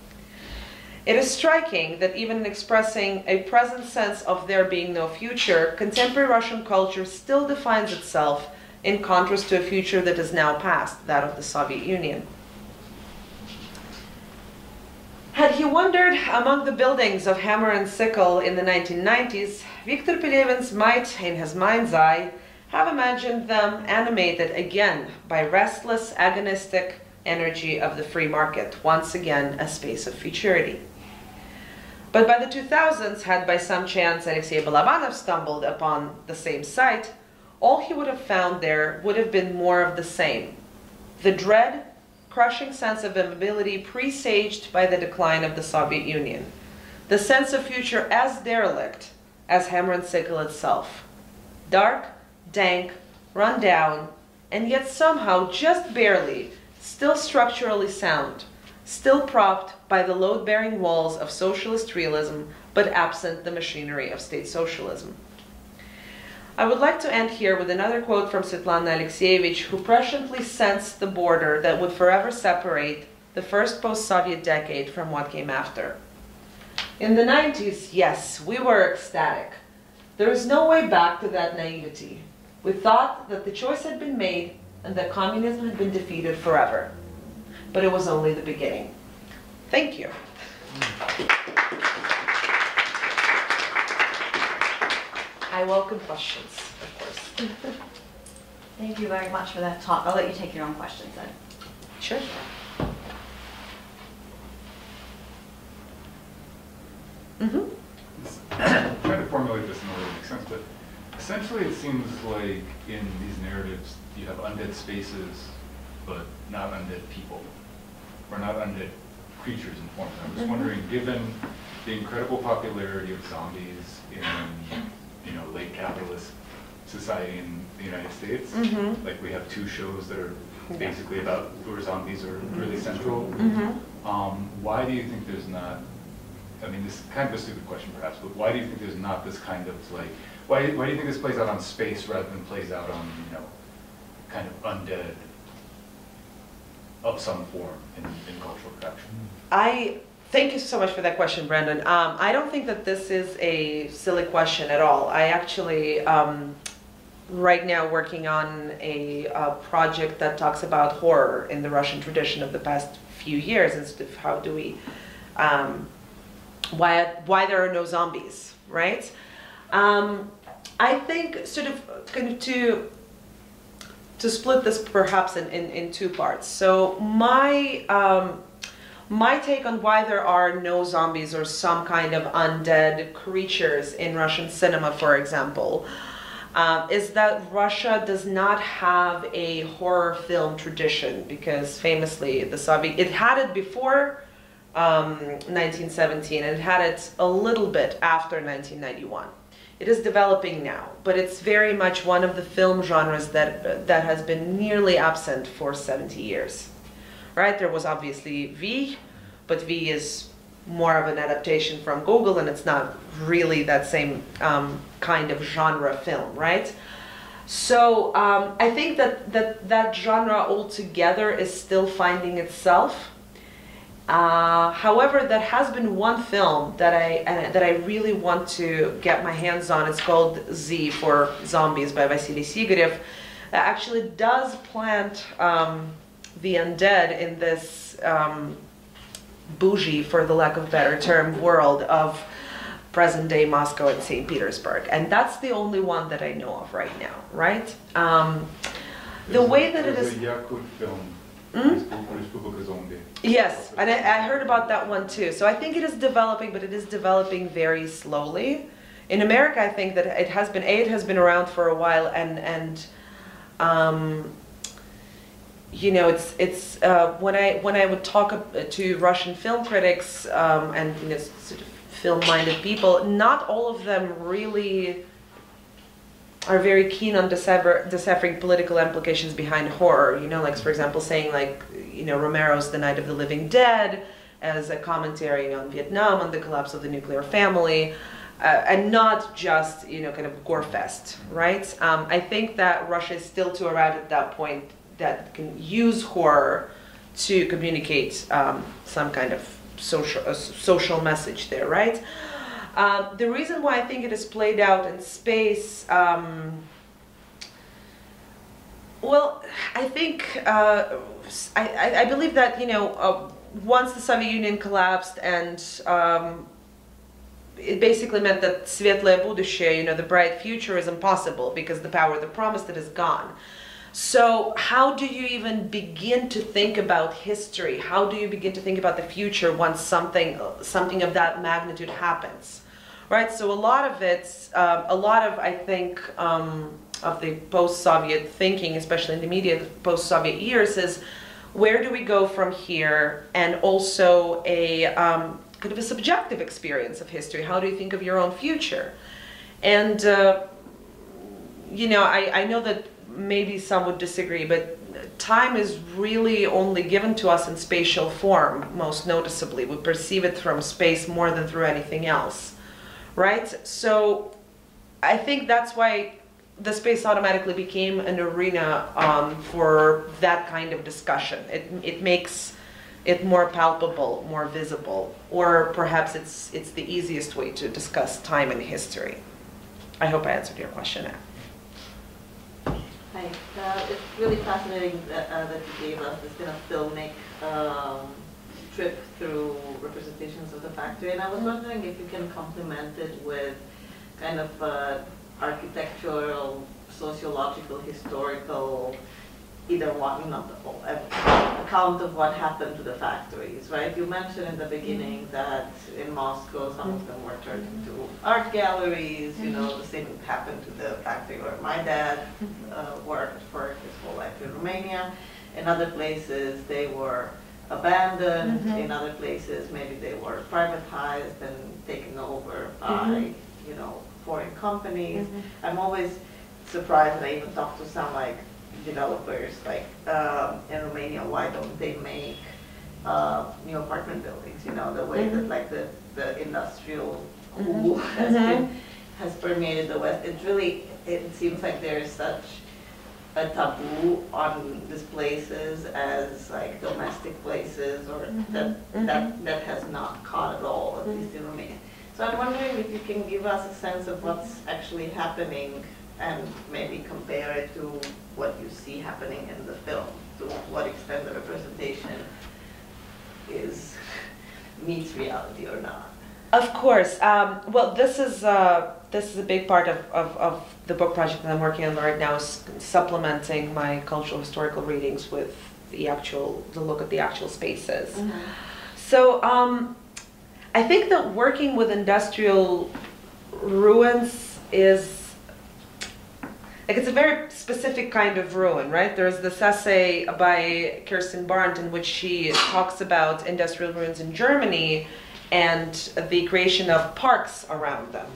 S2: It is striking that even in expressing a present sense of there being no future, contemporary Russian culture still defines itself in contrast to a future that is now past, that of the Soviet Union. Had he wandered among the buildings of Hammer and Sickle in the 1990s, Viktor Pelevin's might, in his mind's eye, have imagined them animated again by restless, agonistic energy of the free market, once again a space of futurity. But by the 2000s, had by some chance Alexei Balabanov stumbled upon the same site, all he would have found there would have been more of the same. The dread, crushing sense of immobility presaged by the decline of the Soviet Union. The sense of future as derelict as Hammer and Sickle itself. Dark, dank, run down, and yet somehow, just barely, still structurally sound, still propped by the load-bearing walls of socialist realism, but absent the machinery of state socialism. I would like to end here with another quote from Svetlana Alexievich, who presciently sensed the border that would forever separate the first post-Soviet decade from what came after. In the 90s, yes, we were ecstatic. There is no way back to that naivety. We thought that the choice had been made and that communism had been defeated forever. But it was only the beginning. Thank you. I welcome questions, of course.
S1: Thank you very much for that talk. I'll let you take your own questions then.
S2: Sure.
S3: I'm trying to formulate this in a way that makes sense, but essentially it seems like in these narratives you have undead spaces, but not undead people, or not undead creatures and forms. And I'm just wondering, given the incredible popularity of zombies in late capitalist society in the United States, like we have two shows that are basically about where zombies are really central. Why do you think there's not, I mean, this is kind of a stupid question perhaps, but why do you think there's not this kind of like, why do you think this plays out on space rather than plays out on, kind of undead of some form in cultural production?
S2: Thank you so much for that question, Brandon. I don't think that this is a silly question at all. I actually, right now, working on a project that talks about horror in the Russian tradition of the past few years, instead of how do we, why there are no zombies, right? I think sort of kind of to split this perhaps in two parts. So my take on why there are no zombies or some kind of undead creatures in Russian cinema, for example, is that Russia does not have a horror film tradition, because famously it had it before 1917 and it had it a little bit after 1991. It is developing now, but it's very much one of the film genres that has been nearly absent for 70 years. Right? There was obviously V, but V is more of an adaptation from Google, and it's not really that same kind of genre film, right? So I think that genre altogether is still finding itself. However, there has been one film that I really want to get my hands on. It's called Z for Zombies by Vasily Sigarev. That actually does plant the undead in this bougie, for the lack of a better term, world of present-day Moscow and St. Petersburg. And that's the only one that I know of right now, right? The way that it is...
S3: There's a Yakut film, Respublika Zombie.
S2: Yes, and I heard about that one too. So I think it is developing, but it is developing very slowly. In America, I think that it has been around for a while, and you know, it's when I would talk to Russian film critics and you know, sort of film-minded people, not all of them really are very keen on deciphering political implications behind horror. You know, like for example, saying like, you know, Romero's The Night of the Living Dead as a commentary on Vietnam, on the collapse of the nuclear family, and not just, you know, kind of gore fest, right? I think that Russia is still to arrive at that point that can use horror to communicate some kind of social message there, right? The reason why I think it is played out in space, well, I think, I believe that, you know, once the Soviet Union collapsed and it basically meant that светлое будущее, you know, the bright future is impossible because the power that promised it is gone. So how do you even begin to think about history? How do you begin to think about the future once something of that magnitude happens? Right, so a lot of I think, of the post-Soviet thinking, especially in the immediate post-Soviet years, is where do we go from here, and also a kind of a subjective experience of history. How do you think of your own future? And, you know, I know that maybe some would disagree, but time is really only given to us in spatial form, most noticeably. We perceive it from space more than through anything else, right? So I think that's why the space automatically became an arena for that kind of discussion. It makes it more palpable, more visible, or perhaps it's the easiest way to discuss time and history. I hope I answered your question, Anne.
S4: Hi. It's really fascinating that you gave us this kind of filmic trip through representations of the factory, and I was wondering if you can complement it with kind of architectural, sociological, historical, either one, not the whole, account of what happened to the factories, right? You mentioned in the beginning that in Moscow some of them were turned into art galleries, you know, the same happened to the factory where my dad worked for his whole life in Romania. In other places they were abandoned, in other places maybe they were privatized and taken over by, you know, foreign companies. I'm always surprised, and I even talked to some like developers like in Romania, why don't they make new apartment buildings, you know, the way that like the industrial cool has permeated the West. It seems like there's such a taboo on these places as like domestic places, or that has not caught at all, at least in Romania. So I'm wondering if you can give us a sense of what's actually happening and maybe compare it to what you see happening in the film, to what extent the representation meets reality or not.
S2: Of course. Well, this is a big part of the book project that I'm working on right now, is supplementing my cultural historical readings with the look at the actual spaces. So I think that working with industrial ruins is, like, it's a very specific kind of ruin, right? There's this essay by Kirsten Barnt in which she talks about industrial ruins in Germany and the creation of parks around them,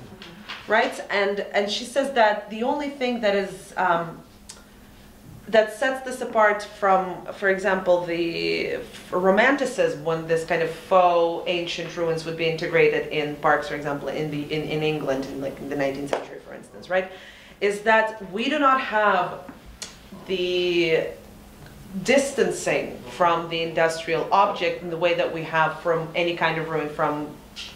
S2: right? And she says that the only thing that is that sets this apart from, for example, the Romanticism, when this kind of faux ancient ruins would be integrated in parks, for example, in England, in like the 19th century, for instance, right? Is that we do not have the distancing from the industrial object in the way that we have from any kind of ruin from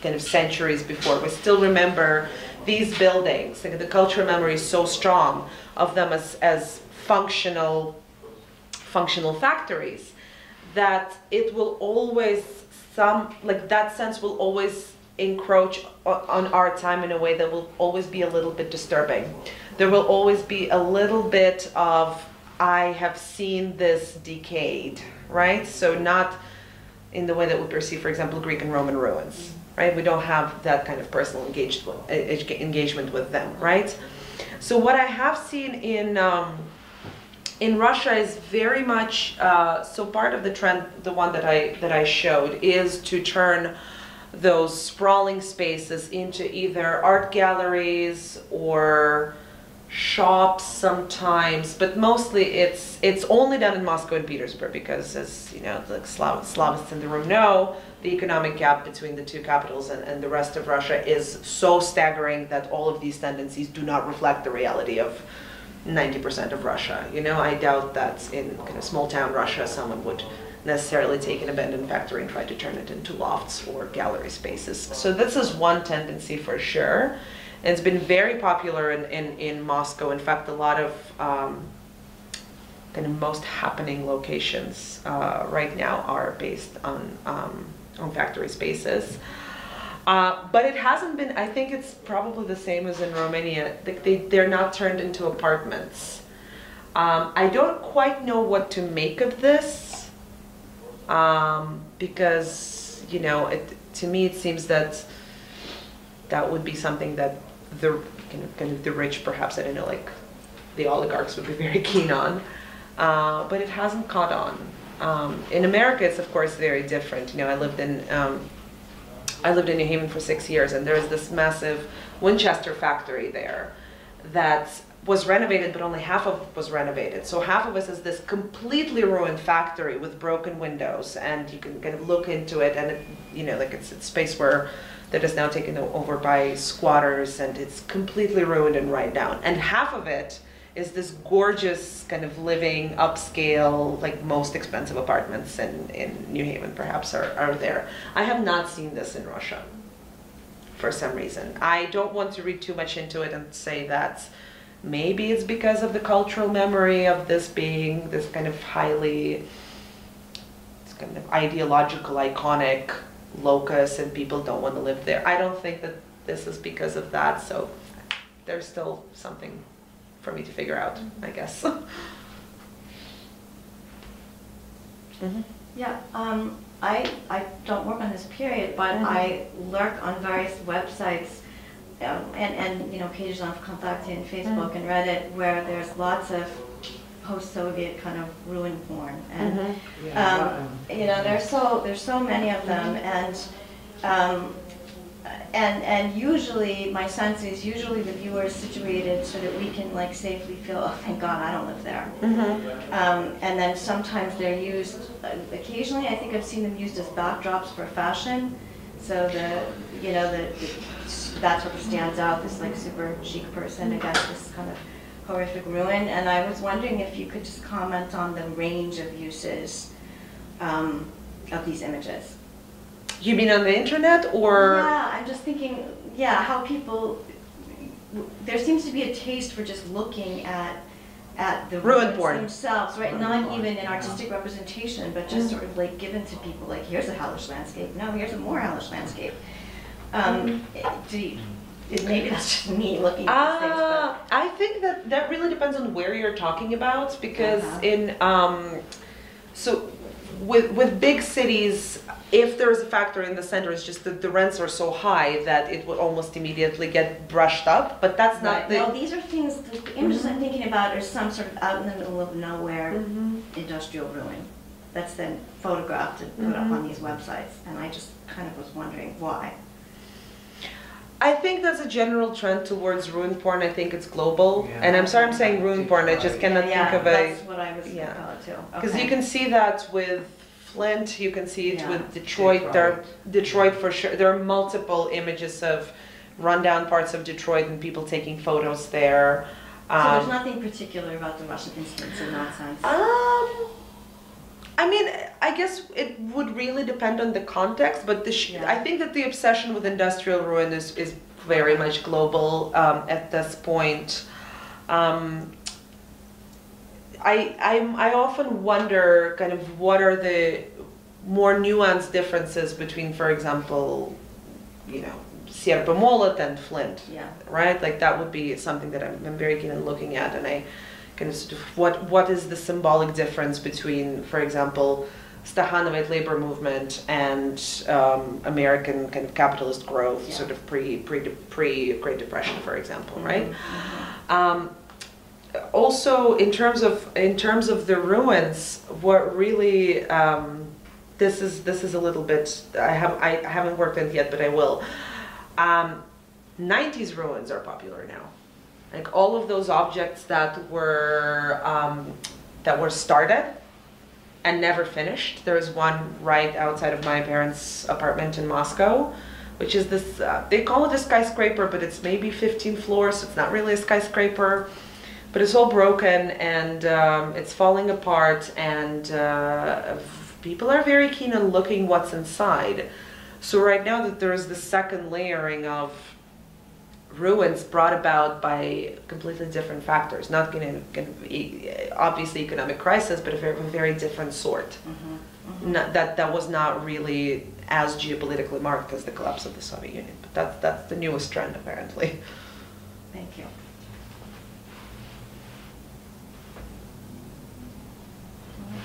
S2: kind of centuries before. We still remember these buildings. Like, the cultural memory is so strong of them as functional factories that it will always, that sense will always encroach on our time in a way that will always be a little bit disturbing. There will always be a little bit of, I have seen this decayed, right? So not in the way that we perceive, for example, Greek and Roman ruins, right? We don't have that kind of personal engagement with them, right? So what I have seen in Russia is very much, so part of the trend, the one that I showed, is to turn those sprawling spaces into either art galleries or shops sometimes, but mostly it's only done in Moscow and Petersburg because, as you know, the Slavists in the room know, the economic gap between the two capitals and the rest of Russia is so staggering that all of these tendencies do not reflect the reality of 90% of Russia. You know, I doubt that in kind of small town Russia someone would necessarily take an abandoned factory and try to turn it into lofts or gallery spaces. So this is one tendency for sure. And it's been very popular in Moscow. In fact, a lot of kind of most happening locations right now are based on factory spaces. But it hasn't been, I think it's probably the same as in Romania. They're not turned into apartments. I don't quite know what to make of this because, you know, to me it seems that would be something that the kind of the rich, perhaps, I don't know, like the oligarchs would be very keen on, but it hasn't caught on. In America, it's of course very different. You know, I lived in New Haven for 6 years, and there's this massive Winchester factory there that was renovated, but only half of it was renovated. So half of it is this completely ruined factory with broken windows, and you can kind of look into it, and you know, like it's space that is now taken over by squatters, and it's completely ruined and run down. And half of it is this gorgeous kind of living, upscale, like most expensive apartments in New Haven perhaps are there. I have not seen this in Russia for some reason. I don't want to read too much into it and say that maybe it's because of the cultural memory of this being this kind of highly, this kind of ideological, iconic locus, and people don't want to live there. I don't think that this is because of that, so there's still something for me to figure out, I guess. Mm-hmm.
S1: Yeah, I don't work on this period, but I lurk on various websites and you know, pages on Kontakte and Facebook and Reddit where there's lots of post-Soviet kind of ruin porn, and you know, there's so many of them, and usually my sense is usually the viewer is situated so that we can like safely feel, oh thank God I don't live there, and then sometimes they're used. Occasionally, I think I've seen them used as backdrops for fashion, so that sort of stands out, this like super chic person against this kind of horrific ruin. And I was wondering if you could just comment on the range of uses of these images.
S2: You mean on the internet, or?
S1: Yeah, I'm just thinking, yeah, how people, there seems to be a taste for just looking at the
S2: ruin
S1: ruins
S2: porn
S1: themselves, right? Not even in artistic representation, but just sort of like given to people, like here's a hellish landscape, no, here's a more hellish landscape. Maybe that's just me looking at these things, but
S2: I think that really depends on where you're talking about, because so with big cities, if there is a factory in the center, it's just that the rents are so high that it would almost immediately get brushed up, but that's not
S1: no, these are things, the images I'm thinking about are some sort of out in the middle of nowhere industrial ruin that's then photographed and put up on these websites, and I just kind of was wondering why.
S2: I think that's a general trend towards ruin porn. I think it's global. Yeah. And I'm sorry I'm saying ruin porn, I just cannot think of
S1: that's what I was thinking about too.
S2: Because you can see that with Flint, you can see it with Detroit. Detroit for sure. There are multiple images of rundown parts of Detroit and people taking photos there.
S1: So there's nothing particular about the Russian instance in that sense?
S2: I mean, I guess it would really depend on the context, but
S1: Yeah.
S2: I think that the obsession with industrial ruin is very much global at this point. I often wonder kind of what are the more nuanced differences between, for example, you know, Sierp and Molot and Flint,
S1: Yeah.
S2: right? Like that would be something that I'm very keen on looking at, and I kind of sort of what is the symbolic difference between, for example, Stahanovite labor movement and American kind of capitalist growth,
S1: Yeah.
S2: sort of pre Great Depression, for example, right? Also, in terms of the ruins, what really this is a little bit I haven't worked on it yet, but I will. 90s ruins are popular now. Like all of those objects that were started and never finished. There's one right outside of my parents' apartment in Moscow, which is this. They call it a skyscraper, but it's maybe 15 floors. So it's not really a skyscraper, but it's all broken and it's falling apart. And people are very keen on looking what's inside. So right now that there is the second layering of ruins brought about by completely different factors, not obviously economic crisis, but a very different sort. That was not really as geopolitically marked as the collapse of the Soviet Union, but that's the newest trend apparently.
S1: Thank you.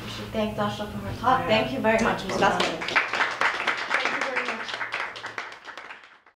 S1: We should thank Dasha for her talk. Thank you very much. It was fascinating.